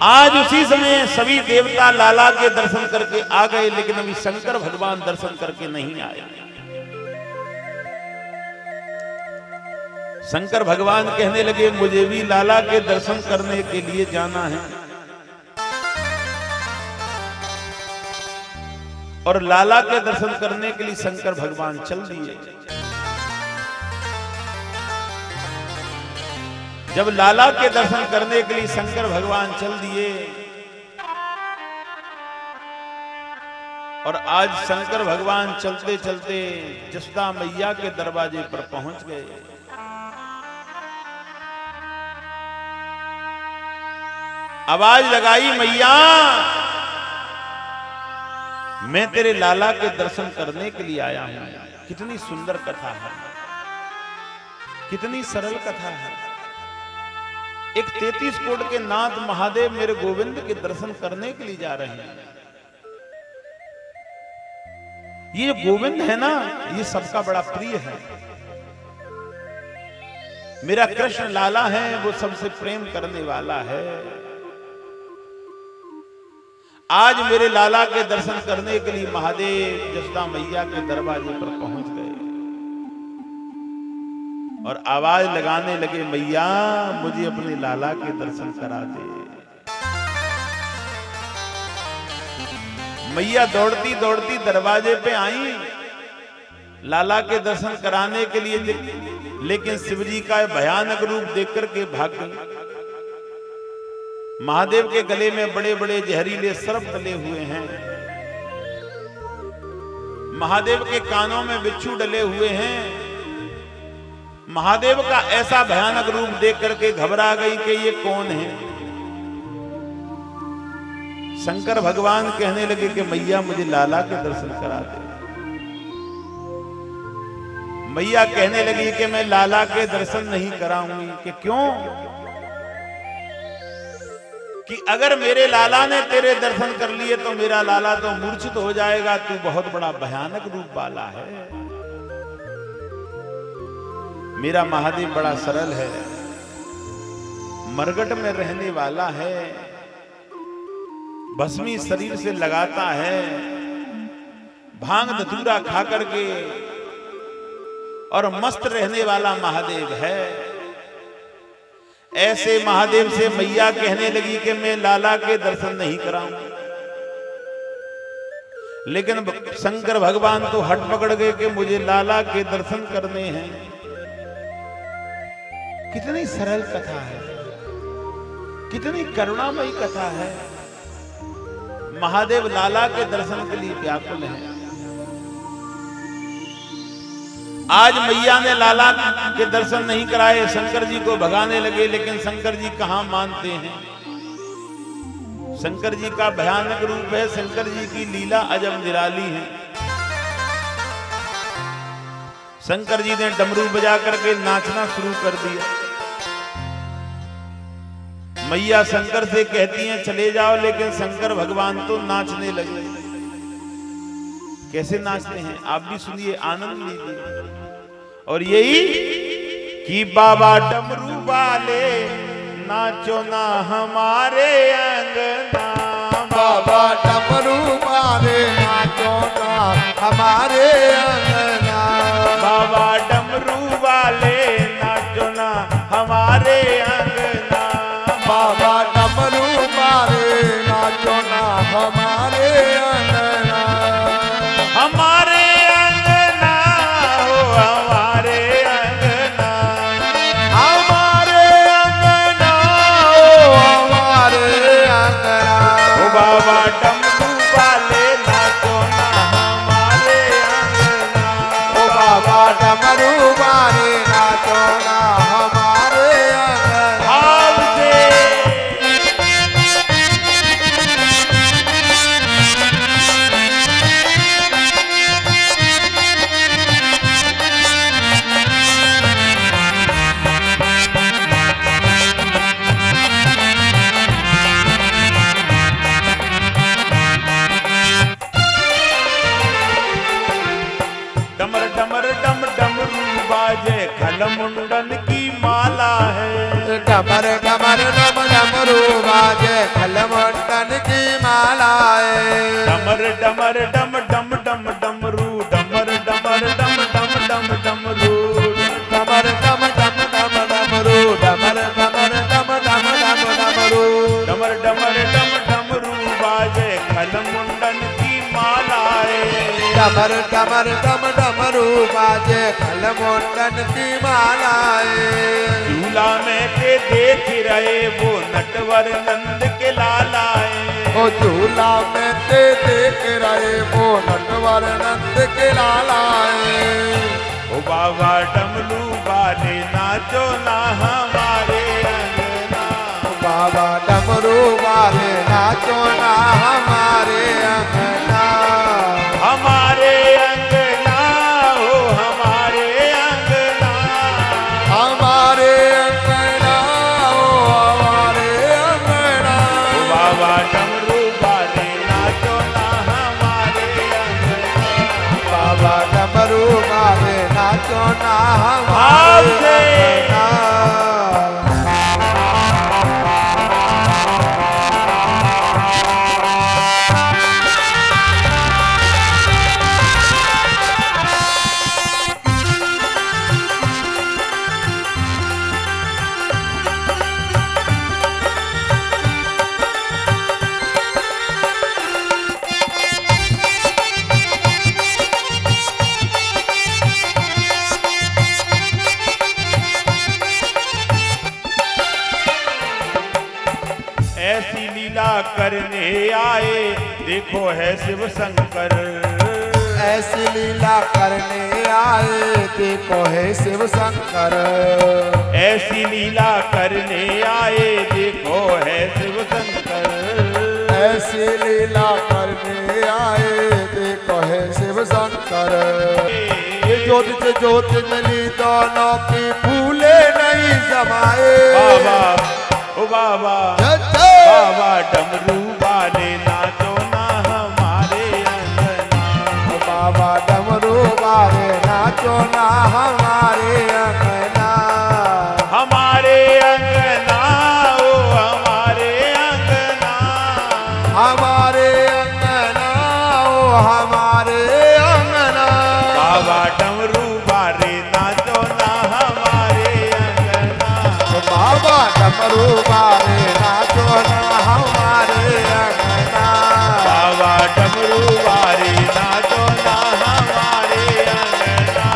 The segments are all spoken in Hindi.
आज उसी समय सभी देवता लाला के दर्शन करके आ गए, लेकिन अभी शंकर भगवान दर्शन करके नहीं आए। शंकर भगवान कहने लगे मुझे भी लाला के दर्शन करने के लिए जाना है। और लाला के दर्शन करने के लिए शंकर भगवान चल दिए। जब लाला के दर्शन करने के लिए शंकर भगवान चल दिए और आज शंकर भगवान चलते चलते जसोदा मैया के दरवाजे पर पहुंच गए। आवाज लगाई, मैया मैं तेरे लाला के दर्शन करने के लिए आया हूं। कितनी सुंदर कथा है, कितनी सरल कथा है। एक 33 कोट के नाथ महादेव मेरे गोविंद के दर्शन करने के लिए जा रहे हैं। ये जो गोविंद है ना, ये सबका बड़ा प्रिय है। मेरा कृष्ण लाला है, वो सबसे प्रेम करने वाला है। आज मेरे लाला के दर्शन करने के लिए महादेव जसोदा मैया के दरवाजे पर पहुंच गए और आवाज लगाने लगे, मैया मुझे अपने लाला के दर्शन करा दे। मैया दौड़ती दौड़ती दरवाजे पे आई लाला के दर्शन कराने के लिए, लेकिन शिवजी का भयानक रूप देख करके भाग गई। महादेव के गले में बड़े बड़े जहरीले सर्प डले हुए हैं। महादेव के कानों में बिच्छू डले हुए हैं। महादेव का ऐसा भयानक रूप देख करके घबरा गई कि ये कौन है। शंकर भगवान कहने लगे कि मैया मुझे लाला के दर्शन करा दे। मैया कहने लगी कि मैं लाला के दर्शन नहीं कराऊंगी। कि क्यों? कि अगर मेरे लाला ने तेरे दर्शन कर लिए तो मेरा लाला तो मूर्छित हो जाएगा। तू बहुत बड़ा भयानक रूप वाला है। मेरा महादेव बड़ा सरल है, मरघट में रहने वाला है, भस्मी शरीर से लगाता है, भांग धतूरा खा करके और मस्त रहने वाला महादेव है। ऐसे महादेव से मैया कहने लगी कि मैं लाला के दर्शन नहीं कराऊंगी। लेकिन शंकर भगवान तो हट पकड़ गए कि मुझे लाला के दर्शन करने हैं। कितनी सरल कथा है, कितनी करुणामयी कथा है। महादेव लाला के दर्शन के लिए व्याकुल हैं। आज मैया ने लाला के दर्शन नहीं कराए, शंकर जी को भगाने लगे, लेकिन शंकर जी कहां मानते हैं। शंकर जी का भयानक रूप है, शंकर जी की लीला अजब निराली है। शंकर जी ने डमरू बजा करके नाचना शुरू कर दिया। मैया शंकर से कहती हैं चले जाओ, लेकिन शंकर भगवान तो नाचने लगे। कैसे नाचते हैं आप भी सुनिए, आनंद लीजिए। और यही कि बाबा डमरू वाले नाचो ना हमारे अंगना, बाबा डमरू वाले नाचो ना हमारे अंगना, बाबा डमरू वाले नाचो ना हमारे अंगना, बाबा डमरू वाले नाचो ना हमारे अंगना, हमारे अंगना हो हमारे अंगना, हमारे अंगना ओ हमारे अंगना, ओ बाबा डमरू वाले नाचो ना हमारे अंगना, ओ बाबा डमरू वाले नाचो ना हमारे अंगना। भाव से डमर डमर डम डमरू बाजे, खलमुंडन की माला है। डमर डमर डम डमरू बाजे, खलमंडन की मालाएं। डमर डमर डम डम डम डमरू, डमर डमर डम डम डम डमरू, डमर डम डम डम डमरू, डमर डमर डम डम डम डमरू, डमर डमर डम डमरू बाजे खलमुंडन की मालाएं। डमर डमर डम डमरू बाजे खलमुंडन की मालाएं। झूला में ते देख रहे वो नटवर नंद के लालाए। ओ झूला में ते देख रहे वो नटवर नंद के लालाए। ओ बाबा डमरू वाले नाचो ना हमारे अंगना, बाबा डमरू वाले नाचो ना हमारे अंगना, हमारे अंगना हो हमारे अंगना, हमारे अंगना ओ हमारे अंगना। ओ बाबा डमरू वाले नाचो ना हमारे अंगना, बाबा डमरू वाले नाचो ना हमारे आपसे। अंगना। ऐसी लीला करने आए देखो है शिव शंकर, ऐसी लीला करने आए देखो है शिव शंकर, ऐसी लीला करने आए देखो है शिव शंकर, ऐसी लीला करने आए देखो है शिव शंकर। ये ज्योति से ज्योति मिली दोनों की फूले नहीं समाए। बाबा ओ बाबा बाबा डमरू वाले नाचो ना हमारे अंगना, ओ बाबा डमरू वाले नाचो ना हमारे अंगना, हमारे अंगना ओ हमारे अंगना, हमारे अंगना ओ हमारे अंगना। बाबा डमरू वाले नाचो ना हमारे अंगना, बाबा डमरू वाले नाचो ना हमारे अंगना, बाबा डमरू वाले नाचो ना हमारे अंगना,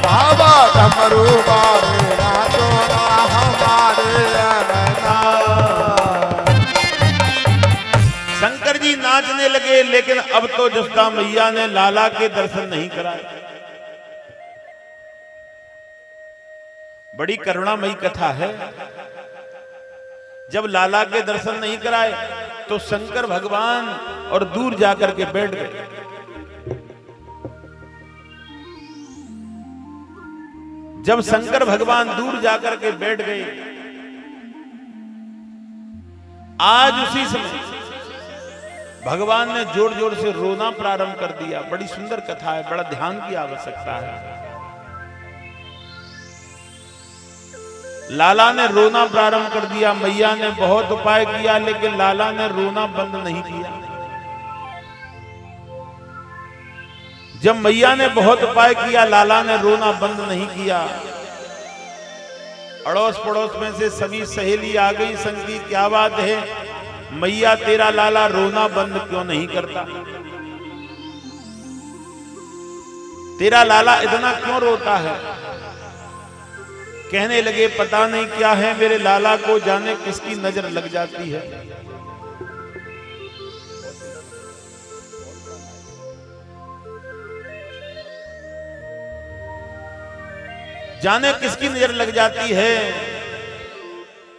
बाबा डमरू वाले नाचो ना हमारे अंगना। शंकर जी नाचने लगे, लेकिन अब तो जसोदा मैया ने लाला के दर्शन नहीं कराए। बड़ी करुणामयी कथा है। जब लाला के दर्शन नहीं कराए तो शंकर भगवान और दूर जाकर के बैठ गए। जब शंकर भगवान दूर जाकर के बैठ गए, आज उसी समय भगवान ने जोर जोर से रोना प्रारंभ कर दिया। बड़ी सुंदर कथा है, बड़ा ध्यान की आवश्यकता है। लाला ने रोना प्रारंभ कर दिया। मैया ने बहुत उपाय किया, लेकिन लाला ने रोना बंद नहीं किया। जब मैया ने बहुत उपाय किया, लाला ने रोना बंद नहीं किया। अड़ोस पड़ोस में से सभी सहेली आ गई, संगी क्या बात है मैया, तेरा लाला रोना बंद क्यों नहीं करता? तेरा लाला इतना क्यों रोता है? कहने लगे पता नहीं क्या है, मेरे लाला को जाने किसकी नजर लग जाती है। जाने किसकी नजर लग जाती है।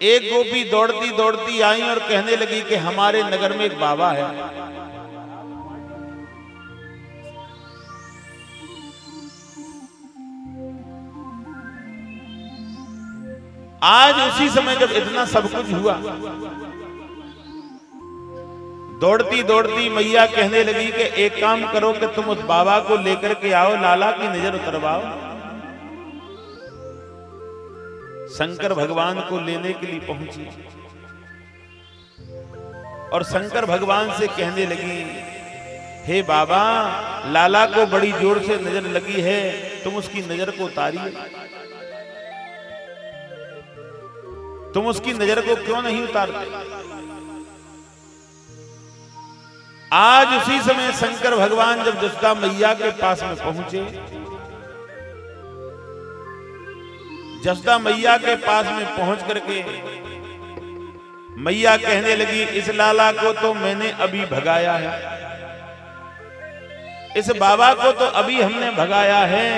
एक गोपी दौड़ती दौड़ती आई और कहने लगी कि हमारे नगर में एक बाबा है। आज उसी समय जब इतना सब कुछ हुआ, दौड़ती दौड़ती मैया कहने लगी कि एक काम करो कि तुम उस बाबा को लेकर के आओ, लाला की नजर उतरवाओ। शंकर भगवान को लेने के लिए पहुंची। और शंकर भगवान से कहने लगी, हे बाबा, लाला को बड़ी जोर से नजर लगी है, तुम उसकी नजर को उतारिए। तुम उसकी नजर को क्यों नहीं उतारते? आज उसी समय शंकर भगवान जब जसोदा मैया के पास में पहुंचे, जसोदा मैया के पास में पहुंच करके मैया कहने लगी, इस लाला को तो मैंने अभी भगाया है, इस बाबा को तो अभी हमने भगाया है,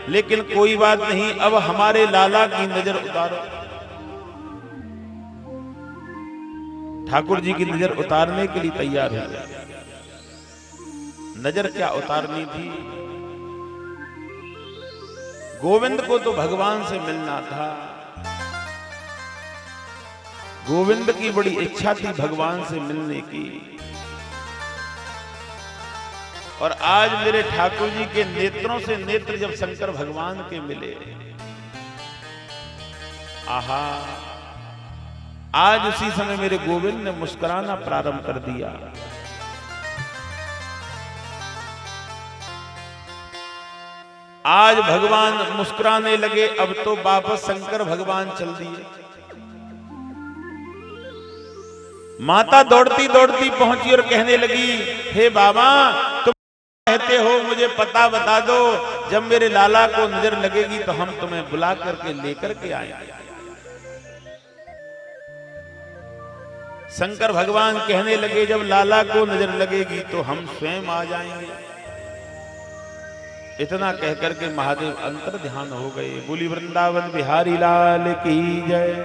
लेकिन कोई बात नहीं, अब हमारे लाला की नजर उतारो। ठाकुर जी की नजर उतारने के लिए तैयार हो गया। नजर क्या उतारनी थी? गोविंद को तो भगवान से मिलना था। गोविंद की बड़ी इच्छा थी भगवान से मिलने की। और आज मेरे ठाकुर जी के नेत्रों से नेत्र जब शंकर भगवान के मिले, आहा, आज उसी समय मेरे गोविंद ने मुस्कुराना प्रारंभ कर दिया। आज भगवान मुस्कुराने लगे। अब तो वापस शंकर भगवान चल दिए। माता दौड़ती दौड़ती पहुंची और कहने लगी, हे बाबा, तुम कहते हो, मुझे पता बता दो, जब मेरे लाला को नजर लगेगी तो हम तुम्हें बुला करके लेकर के आएंगे। शंकर भगवान कहने लगे, जब लाला को नजर लगेगी तो हम स्वयं आ जाएंगे। इतना कहकर के महादेव अंतर ध्यान हो गए। बोली वृंदावन बिहारी लाल की जय।